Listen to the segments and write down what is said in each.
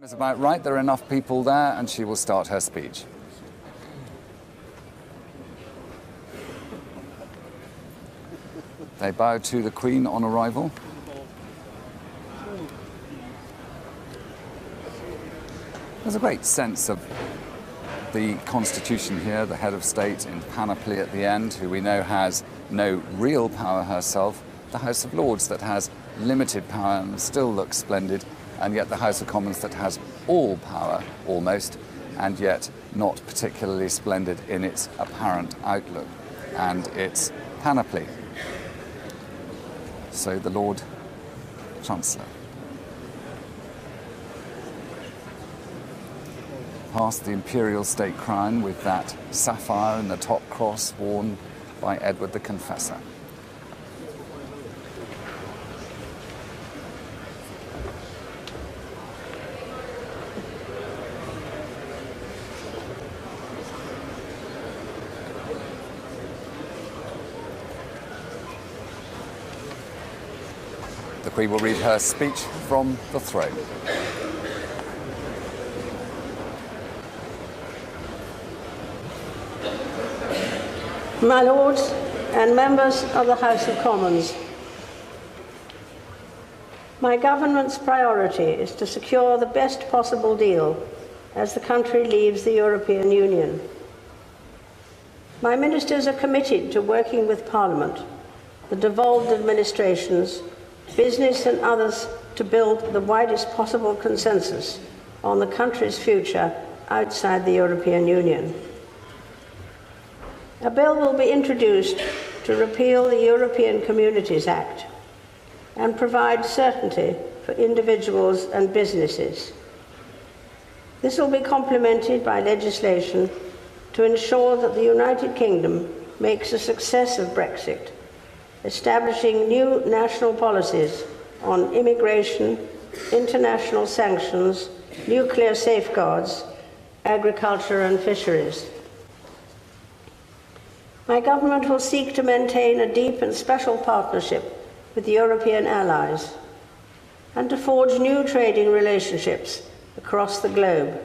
It's about right, there are enough people there, and she will start her speech. They bow to the Queen on arrival. There's a great sense of the Constitution here, the head of state in panoply at the end, who we know has no real power herself, the House of Lords that has limited power and still looks splendid, and yet the House of Commons that has all power, almost, and yet not particularly splendid in its apparent outlook and its panoply. So the Lord Chancellor. Past the imperial state crown with that sapphire and the top cross worn by Edward the Confessor. The Queen will read her speech from the throne. My Lords and members of the House of Commons, my government's priority is to secure the best possible deal as the country leaves the European Union. My ministers are committed to working with Parliament, the devolved administrations, business and others to build the widest possible consensus on the country's future outside the European Union. A bill will be introduced to repeal the European Communities Act and provide certainty for individuals and businesses. This will be complemented by legislation to ensure that the United Kingdom makes a success of Brexit, establishing new national policies on immigration, international sanctions, nuclear safeguards, agriculture and fisheries. My government will seek to maintain a deep and special partnership with the European allies and to forge new trading relationships across the globe.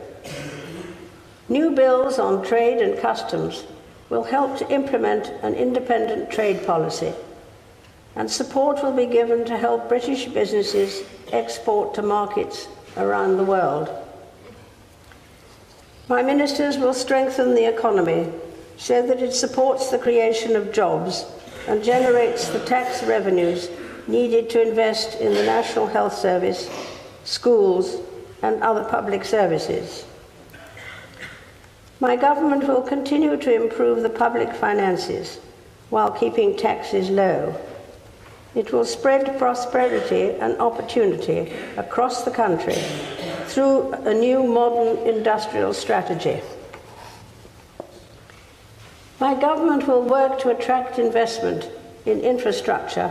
New bills on trade and customs will help to implement an independent trade policy, and support will be given to help British businesses export to markets around the world. My ministers will strengthen the economy so that it supports the creation of jobs and generates the tax revenues needed to invest in the National Health Service, schools, and other public services. My government will continue to improve the public finances while keeping taxes low. It will spread prosperity and opportunity across the country through a new modern industrial strategy. My government will work to attract investment in infrastructure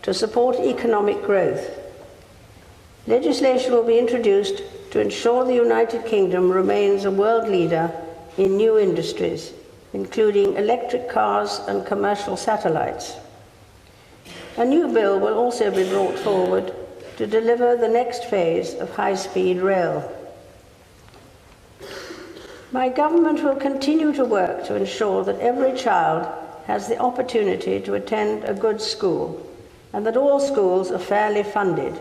to support economic growth. Legislation will be introduced to ensure the United Kingdom remains a world leader in new industries, including electric cars and commercial satellites. A new bill will also be brought forward to deliver the next phase of high-speed rail. My government will continue to work to ensure that every child has the opportunity to attend a good school and that all schools are fairly funded.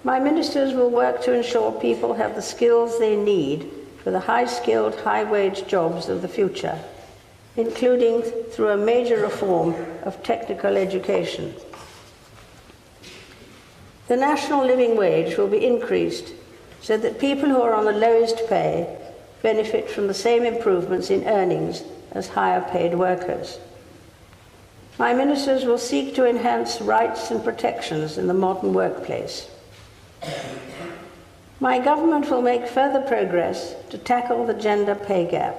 My ministers will work to ensure people have the skills they need for the high-skilled, high-wage jobs of the future, including through a major reform of technical education. The national living wage will be increased so that people who are on the lowest pay benefit from the same improvements in earnings as higher-paid workers. My ministers will seek to enhance rights and protections in the modern workplace. My government will make further progress to tackle the gender pay gap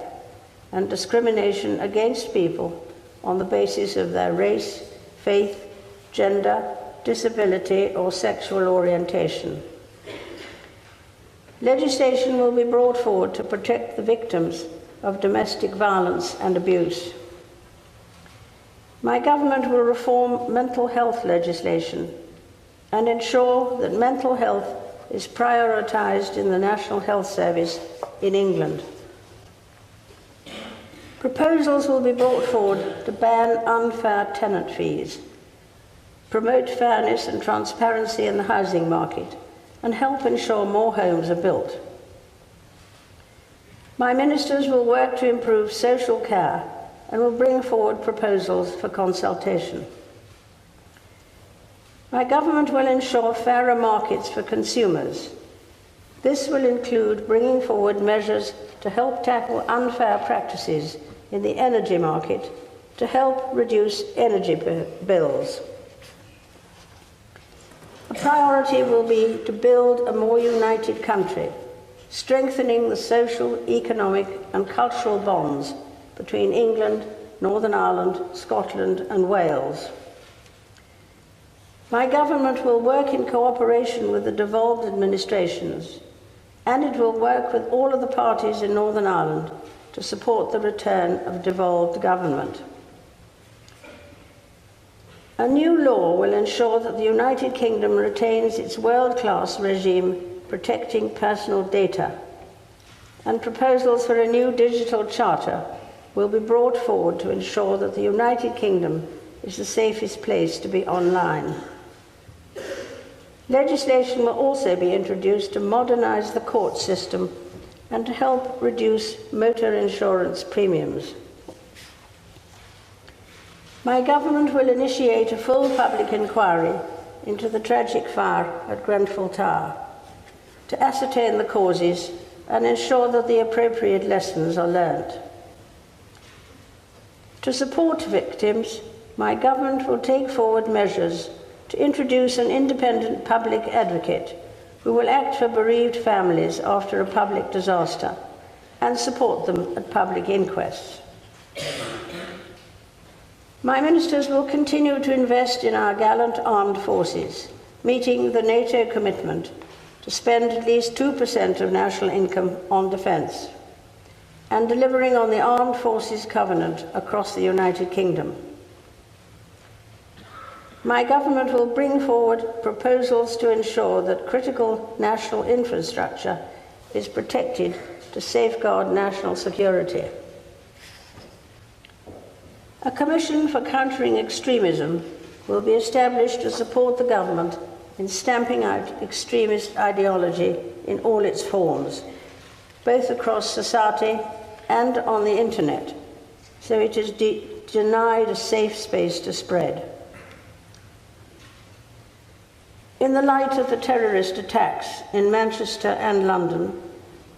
and discrimination against people on the basis of their race, faith, gender, disability, or sexual orientation. Legislation will be brought forward to protect the victims of domestic violence and abuse. My government will reform mental health legislation and ensure that mental health is prioritised in the National Health Service in England. Proposals will be brought forward to ban unfair tenant fees, promote fairness and transparency in the housing market, and help ensure more homes are built. My ministers will work to improve social care and will bring forward proposals for consultation. My government will ensure fairer markets for consumers. This will include bringing forward measures to help tackle unfair practices in the energy market to help reduce energy bills. A priority will be to build a more united country, strengthening the social, economic and cultural bonds between England, Northern Ireland, Scotland and Wales. My government will work in cooperation with the devolved administrations, and it will work with all of the parties in Northern Ireland to support the return of devolved government. A new law will ensure that the United Kingdom retains its world-class regime protecting personal data, and proposals for a new digital charter will be brought forward to ensure that the United Kingdom is the safest place to be online. Legislation will also be introduced to modernise the court system and to help reduce motor insurance premiums. My government will initiate a full public inquiry into the tragic fire at Grenfell Tower to ascertain the causes and ensure that the appropriate lessons are learnt. To support victims, my government will take forward measures to introduce an independent public advocate who will act for bereaved families after a public disaster and support them at public inquests. My ministers will continue to invest in our gallant armed forces, meeting the NATO commitment to spend at least 2% of national income on defence, and delivering on the Armed Forces Covenant across the United Kingdom. My government will bring forward proposals to ensure that critical national infrastructure is protected to safeguard national security. A commission for countering extremism will be established to support the government in stamping out extremist ideology in all its forms, both across society and on the internet, so it is denied a safe space to spread. In the light of the terrorist attacks in Manchester and London,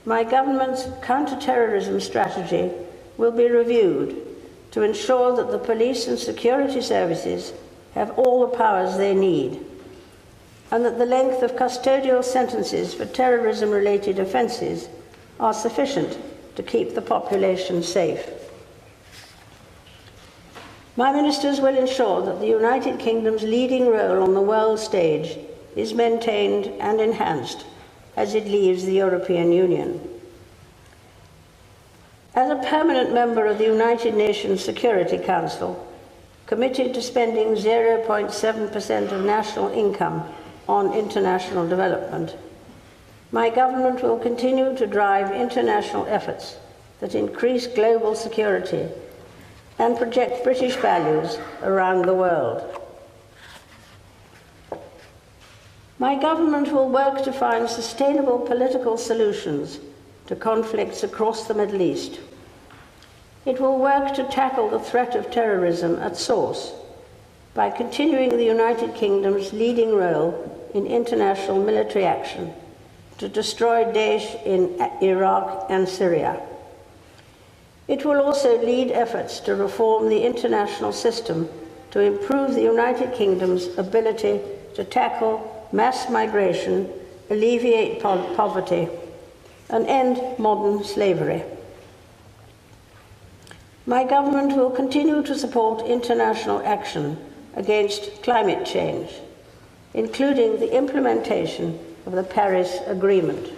my government's counter-terrorism strategy will be reviewed to ensure that the police and security services have all the powers they need, and that the length of custodial sentences for terrorism-related offences are sufficient to keep the population safe. My ministers will ensure that the United Kingdom's leading role on the world stage is maintained and enhanced as it leaves the European Union. As a permanent member of the United Nations Security Council, committed to spending 0.7% of national income on international development, my government will continue to drive international efforts that increase global security and project British values around the world. My government will work to find sustainable political solutions to conflicts across the Middle East. It will work to tackle the threat of terrorism at source by continuing the United Kingdom's leading role in international military action to destroy Daesh in Iraq and Syria. It will also lead efforts to reform the international system to improve the United Kingdom's ability to tackle mass migration, alleviate poverty, and end modern slavery. My government will continue to support international action against climate change, including the implementation of the Paris Agreement.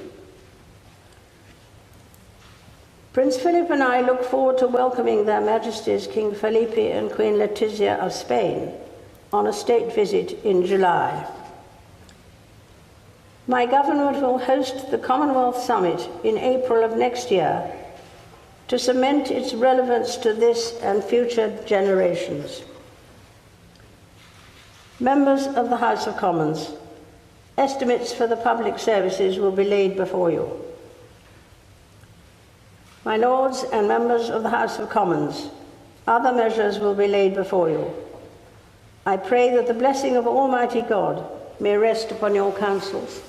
Prince Philip and I look forward to welcoming Their Majesties King Felipe and Queen Letizia of Spain on a state visit in July. My government will host the Commonwealth Summit in April of next year to cement its relevance to this and future generations. Members of the House of Commons, estimates for the public services will be laid before you. My Lords and members of the House of Commons, other measures will be laid before you. I pray that the blessing of Almighty God may rest upon your councils.